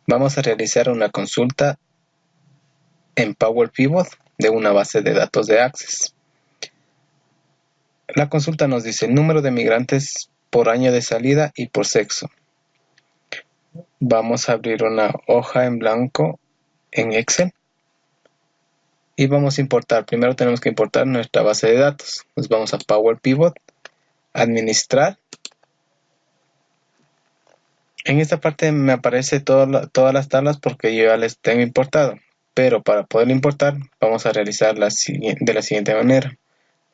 Vamos a realizar una consulta en Power Pivot de una base de datos de Access. La consulta nos dice el número de migrantes por año de salida y por sexo. Vamos a abrir una hoja en blanco en Excel y vamos a importar. Primero tenemos que importar nuestra base de datos. Nos vamos a Power Pivot, administrar. En esta parte me aparece todas las tablas porque yo ya les tengo importado. Pero para poder importar vamos a realizar de la siguiente manera.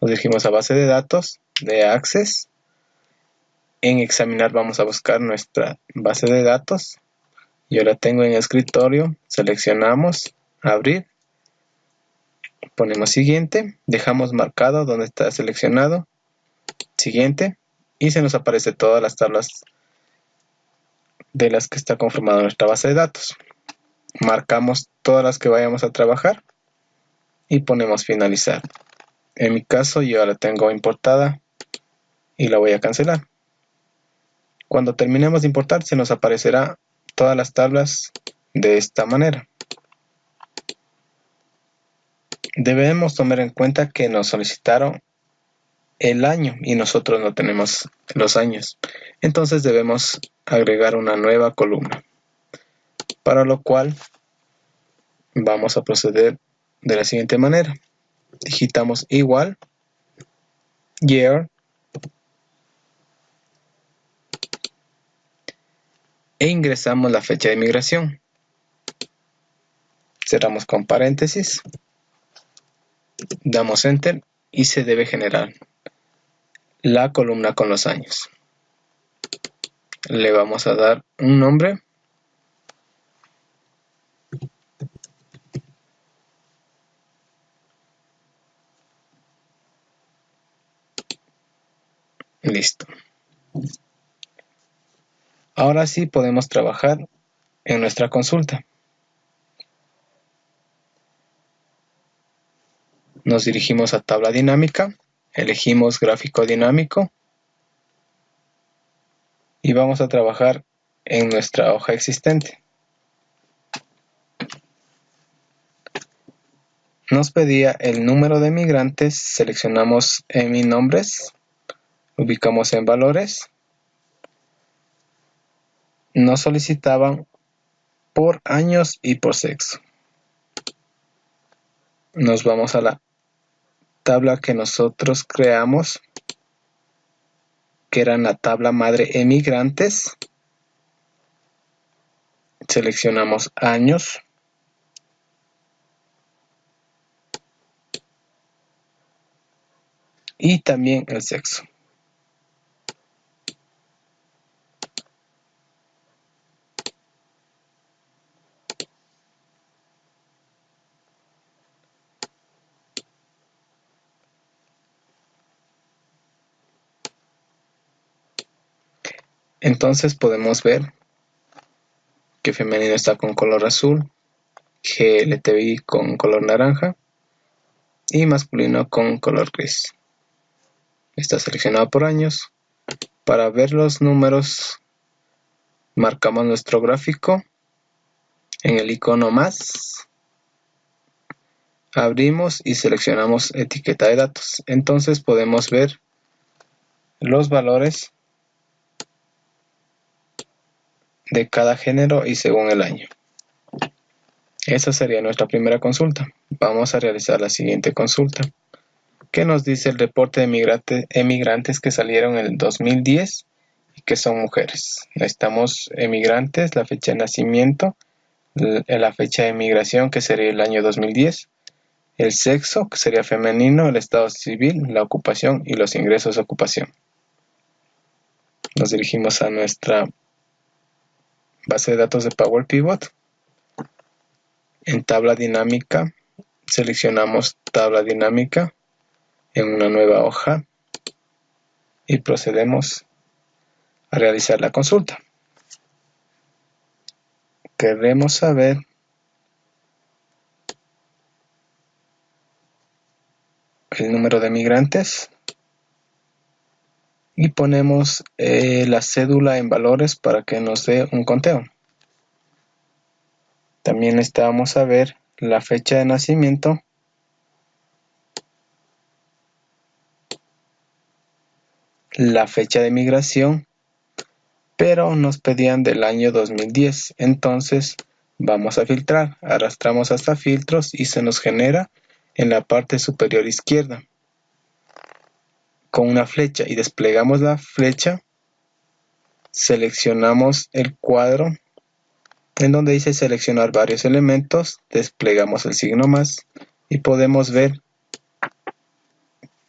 Nos dirigimos a base de datos de Access. En examinar vamos a buscar nuestra base de datos. Yo la tengo en el escritorio. Seleccionamos, abrir. Ponemos siguiente. Dejamos marcado donde está seleccionado. Siguiente. Y se nos aparece todas las tablas de las que está conformada nuestra base de datos. Marcamos todas las que vayamos a trabajar. Y ponemos finalizar. En mi caso yo la tengo importada. Y la voy a cancelar. Cuando terminemos de importar se nos aparecerá todas las tablas de esta manera. Debemos tomar en cuenta que nos solicitaron el año y nosotros no tenemos los años. Entonces debemos agregar una nueva columna. Para lo cual vamos a proceder de la siguiente manera. Digitamos igual, year, e ingresamos la fecha de migración. Cerramos con paréntesis, damos enter y se debe generar la columna con los años. Le vamos a dar un nombre. Listo. Ahora sí podemos trabajar en nuestra consulta. Nos dirigimos a tabla dinámica, elegimos gráfico dinámico y vamos a trabajar en nuestra hoja existente. Nos pedía el número de migrantes, seleccionamos en mi nombres, ubicamos en valores. Nos solicitaban por años y por sexo. Nos vamos a la tabla que nosotros creamos, que era la tabla madre emigrantes. Seleccionamos años. Y también el sexo. Entonces podemos ver que femenino está con color azul, GLTBI con color naranja y masculino con color gris. Está seleccionado por años. Para ver los números, marcamos nuestro gráfico en el icono más. Abrimos y seleccionamos etiqueta de datos. Entonces podemos ver los valores de cada género y según el año. Esa sería nuestra primera consulta. Vamos a realizar la siguiente consulta, que nos dice el reporte de emigrantes que salieron en el 2010 y que son mujeres. Necesitamos emigrantes, la fecha de nacimiento, la fecha de migración, que sería el año 2010, el sexo, que sería femenino, el estado civil, la ocupación y los ingresos de ocupación. Nos dirigimos a nuestra base de datos de Power Pivot. En tabla dinámica, seleccionamos tabla dinámica en una nueva hoja y procedemos a realizar la consulta. Queremos saber el número de migrantes y ponemos la cédula en valores para que nos dé un conteo. También necesitamos saber la fecha de nacimiento, la fecha de migración, pero nos pedían del año 2010. Entonces vamos a filtrar, arrastramos hasta filtros y se nos genera en la parte superior izquierda con una flecha y desplegamos la flecha. Seleccionamos el cuadro en donde dice seleccionar varios elementos, desplegamos el signo más y podemos ver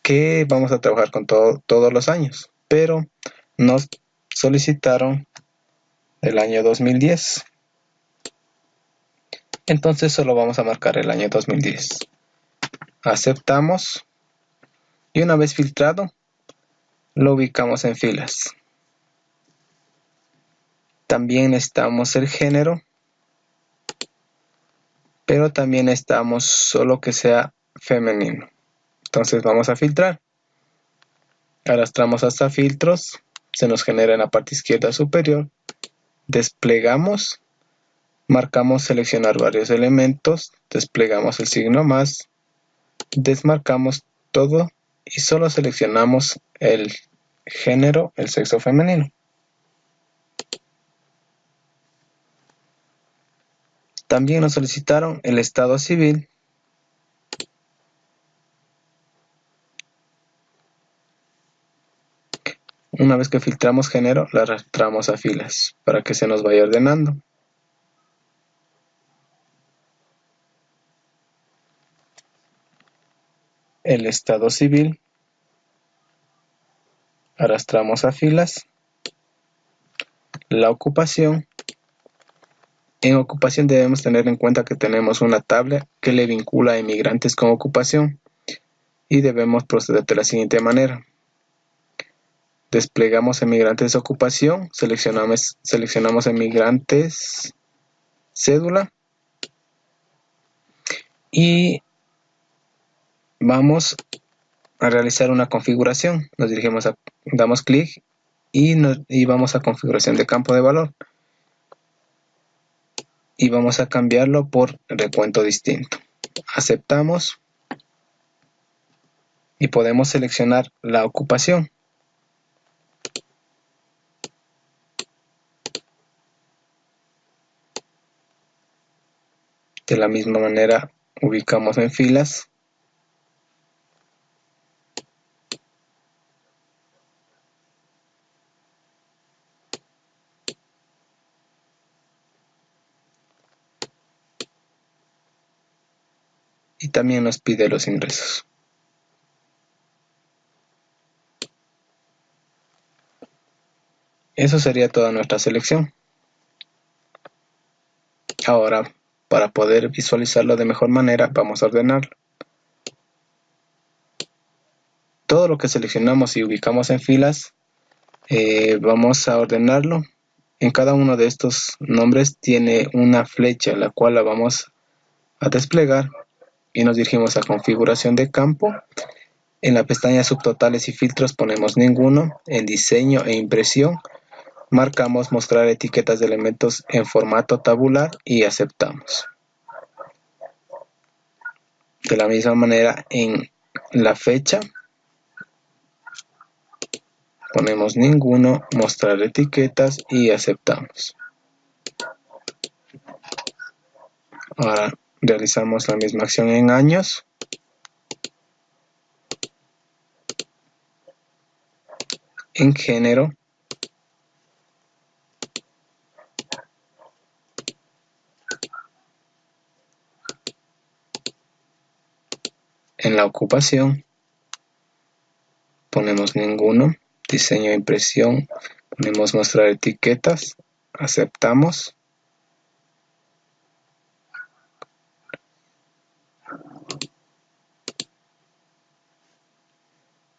que vamos a trabajar con todos los años, pero nos solicitaron el año 2010. Entonces solo vamos a marcar el año 2010. Aceptamos y una vez filtrado lo ubicamos en filas. También necesitamos el género, pero también necesitamos solo que sea femenino. Entonces vamos a filtrar. Arrastramos hasta filtros, se nos genera en la parte izquierda superior. Desplegamos, marcamos seleccionar varios elementos, desplegamos el signo más, desmarcamos todo y solo seleccionamos el género, el sexo femenino. También nos solicitaron el estado civil. Una vez que filtramos género, la arrastramos a filas para que se nos vaya ordenando. El estado civil, arrastramos a filas. La ocupación. En ocupación debemos tener en cuenta que tenemos una tabla que le vincula a inmigrantes con ocupación y debemos proceder de la siguiente manera. Desplegamos emigrantes de ocupación, seleccionamos emigrantes cédula y vamos a realizar una configuración. Nos dirigimos damos clic y vamos a configuración de campo de valor y vamos a cambiarlo por recuento distinto. Aceptamos y podemos seleccionar la ocupación. De la misma manera ubicamos en filas y también nos pide los ingresos. Eso sería toda nuestra selección. Ahora, para poder visualizarlo de mejor manera, vamos a ordenarlo. Todo lo que seleccionamos y ubicamos en filas, vamos a ordenarlo. En cada uno de estos nombres tiene una flecha, la cual la vamos a desplegar y nos dirigimos a configuración de campo. En la pestaña subtotales y filtros ponemos ninguno. En diseño e impresión marcamos mostrar etiquetas de elementos en formato tabular y aceptamos. De la misma manera en la fecha ponemos ninguno, mostrar etiquetas y aceptamos. Ahora realizamos la misma acción en años. En género. En la ocupación ponemos ninguno, diseño e impresión, ponemos mostrar etiquetas, aceptamos.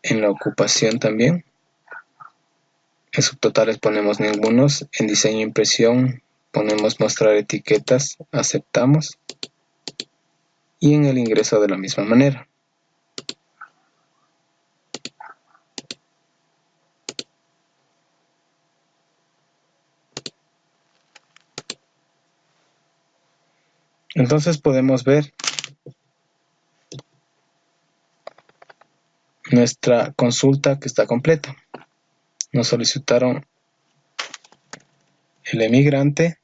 En la ocupación también, en subtotales ponemos ningunos, en diseño e impresión ponemos mostrar etiquetas, aceptamos. Y en el ingreso de la misma manera. Entonces podemos ver nuestra consulta que está completa. Nos solicitaron el emigrante,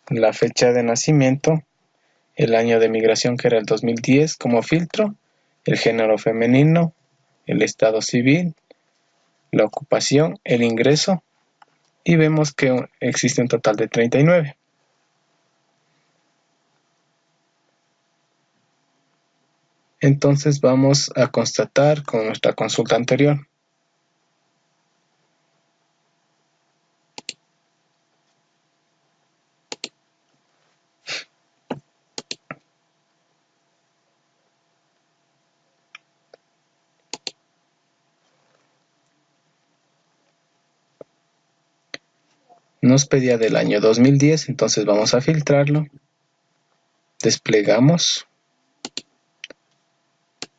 la fecha de nacimiento, el año de migración que era el 2010 como filtro, el género femenino, el estado civil, la ocupación, el ingreso, y vemos que existe un total de 39. Entonces vamos a constatar con nuestra consulta anterior. Nos pedía del año 2010, entonces vamos a filtrarlo. Desplegamos.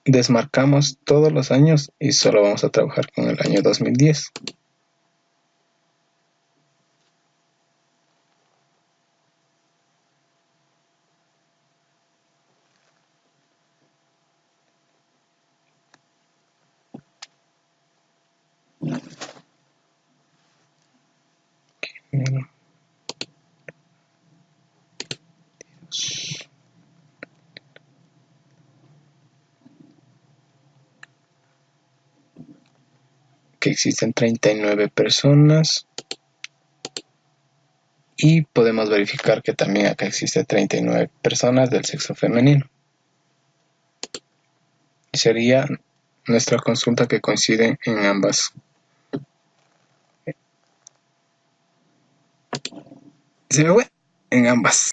Desmarcamos todos los años y solo vamos a trabajar con el año 2010. Que existen 39 personas y podemos verificar que también acá existe 39 personas del sexo femenino. Sería nuestra consulta que coincide en ambas. Se me fue en ambas.